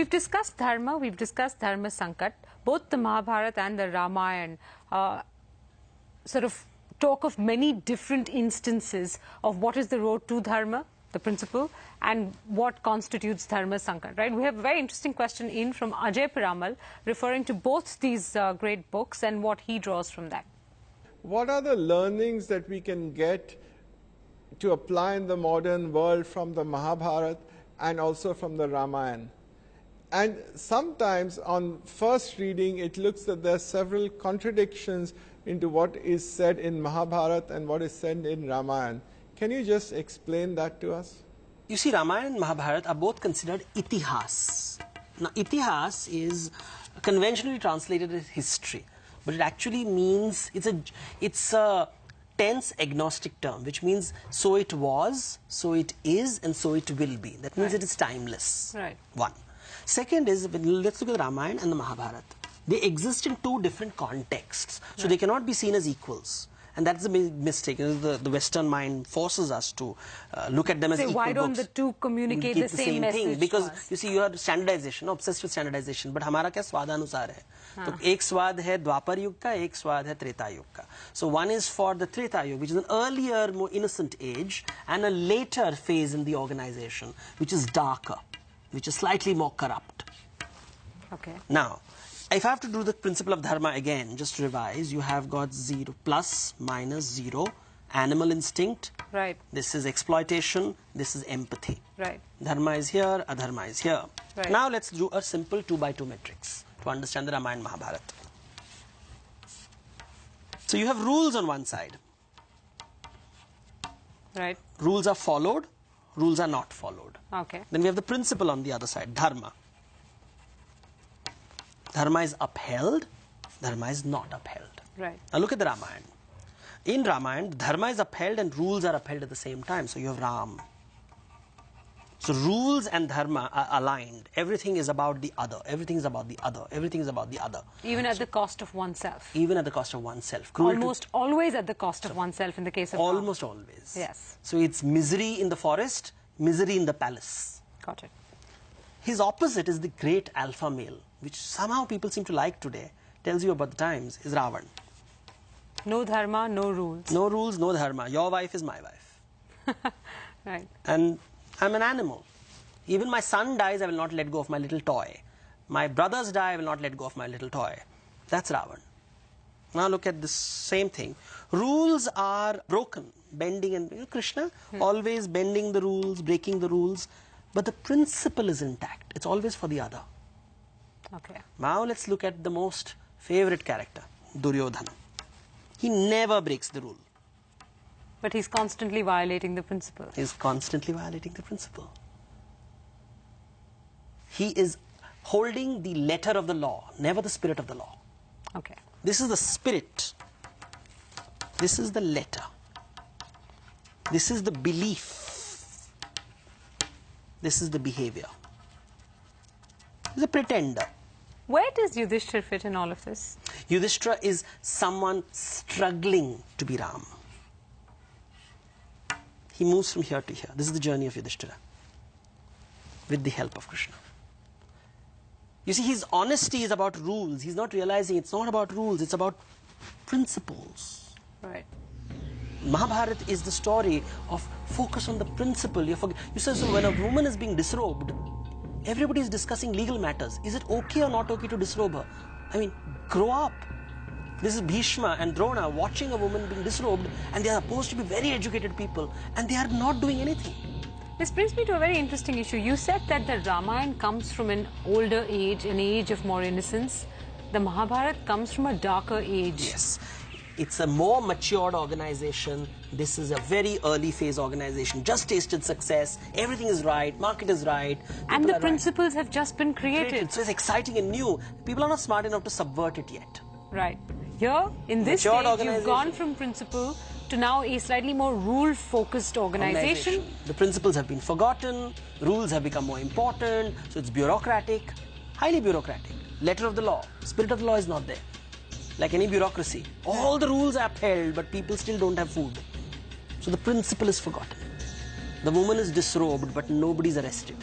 we've discussed dharma, we've discussed dharma sankat. Both the Mahabharata and the Ramayana sort of talk of many different instances of what is the road to dharma, the principle, and what constitutes dharma sankat, right? We have a very interesting question in from Ajay Piramal referring to both these great books and what he draws from that. What are the learnings that we can get to apply in the modern world from the Mahabharata and also from the Ramayana? And sometimes on first reading, it looks that there are several contradictions into what is said in Mahabharata and what is said in Ramayana. Can you just explain that to us? You see, Ramayana and Mahabharata are both considered itihas. Now, itihas is conventionally translated as history, but it actually means it's a tense agnostic term, which means so it was, so it is, and so it will be. That means it is timeless. Right. One. Second is, let's look at the Ramayana and the Mahabharata. They exist in two different contexts, so they cannot be seen as equals. And that's the mistake. The Western mind forces us to look at them as equal why don't books. the two communicate the same message thing? Because you see, you are standardization, obsessed with standardization. But हमारा क्या स्वादानुसार है? तो एक स्वाद है द्वापर युग का, एक स्वाद है त्रेता युग का. So one is for the Treta Yuga, which is an earlier, more innocent age, and a later phase in the organization, which is darker, which is slightly more corrupt. Okay. Now, if I have to do the principle of dharma again, just to revise, you have got 0, plus, minus, 0, animal instinct. Right. This is exploitation. This is empathy. Right. Dharma is here, adharma is here. Right. Now let's do a simple 2x2 matrix to understand the Ramayana and Mahabharata. So you have rules on one side. Right. Rules are followed, rules are not followed. Okay. Then we have the principle on the other side, dharma. Dharma is upheld, dharma is not upheld. Right. Now look at the Ramayana. In Ramayana, dharma is upheld and rules are upheld at the same time. So you have Ram. So rules and dharma are aligned. Everything is about the other. Everything is about the other. Everything is about the other. Even at the cost of oneself. Even at the cost of oneself. Almost always at the cost of oneself in the case of almost Ram. always. Yes. So it's misery in the forest, misery in the palace. Got it. His opposite is the great alpha male, which somehow people seem to like today, tells you about the times, is Ravan. No dharma, no rules. No rules, no dharma. Your wife is my wife. Right. And I'm an animal. Even my son dies, I will not let go of my little toy. My brothers die, I will not let go of my little toy. That's Ravan. Now look at this same thing. Rules are broken, bending, and Krishna always bending the rules, breaking the rules. But the principle is intact. It's always for the other. Okay. Now let's look at the most favorite character, Duryodhana. He never breaks the rule. But he's constantly violating the principle. He's constantly violating the principle. He is holding the letter of the law, never the spirit of the law. Okay. This is the spirit. This is the letter. This is the belief. This is the behavior. He's a pretender. Where does Yudhishthira fit in all of this? Yudhishthira is someone struggling to be Ram. He moves from here to here. This is the journey of Yudhishthira with the help of Krishna. You see, his honesty is about rules. He's not realizing it's not about rules, it's about principles. Right. Mahabharata is the story of focus on the principle. You say, so when a woman is being disrobed, everybody is discussing legal matters. Is it okay or not okay to disrobe her? I mean, grow up. This is Bhishma and Drona watching a woman being disrobed, and they are supposed to be very educated people, and they are not doing anything. This brings me to a very interesting issue. You said that the Ramayana comes from an older age, an age of more innocence. The Mahabharata comes from a darker age. Yes. It's a more matured organization. This is a very early phase organization. Just tasted success. Everything is right. Market is right. And the principles have just been created. So it's exciting and new. People are not smart enough to subvert it yet. Right. Here, in this stage, you've gone from principle to now a slightly more rule-focused organization. The principles have been forgotten. Rules have become more important. So it's bureaucratic. Highly bureaucratic. Letter of the law. Spirit of the law is not there. Like any bureaucracy, all the rules are upheld, but people still don't have food. So the principle is forgotten. The woman is disrobed, but nobody's arrested.